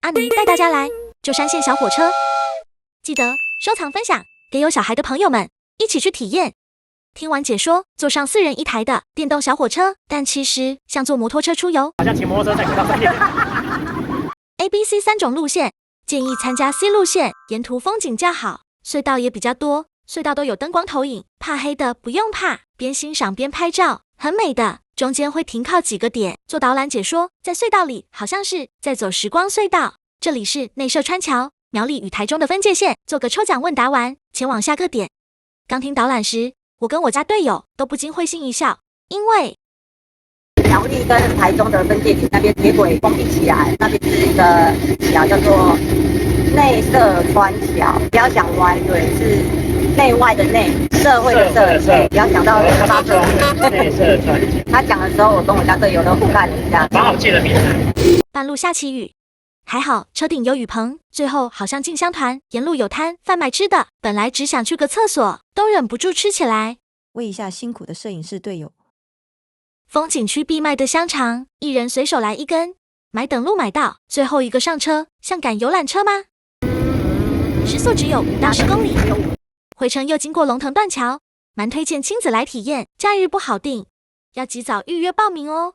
阿尼带大家来旧山线小火车，记得收藏分享给有小孩的朋友们一起去体验。听完解说，坐上4人1台的电动小火车，但其实像坐摩托车出游，好像骑摩托车才可以到饭店。A、B、C 3种路线，建议参加 C 路线，沿途风景较好，隧道也比较多，隧道都有灯光投影，怕黑的不用怕，边欣赏边拍照，很美的。中间会停靠几个点，做导览解说。在隧道里好像是在走时光隧道，这里是内社川桥，苗栗与台中的分界线，做个抽奖问答完，前往下个点。刚听导览时，我跟我家队友都不禁会心一笑，因为苗栗跟台中的分界点那边铁轨封闭起来，那边是一个桥叫做内社川桥，不要想歪，对，是内外的内，社会的社，对，不要想到发社内社川桥。他讲的时候，我跟我家队友都互看了一下，蛮好记的名字。半路下起雨，还好车顶有雨棚，最后好像进香团，沿路有摊贩卖吃的，本来只想去个厕所，都忍不住吃起来。喂一下辛苦的摄影师队友。风景区必卖的香肠，一人随手来1根，买等路买到，最后一个上车，像赶游览车吗？时速只有5到10公里，回程又经过龙腾断桥，蛮推荐亲子来体验，假日不好定，要及早预约报名哦。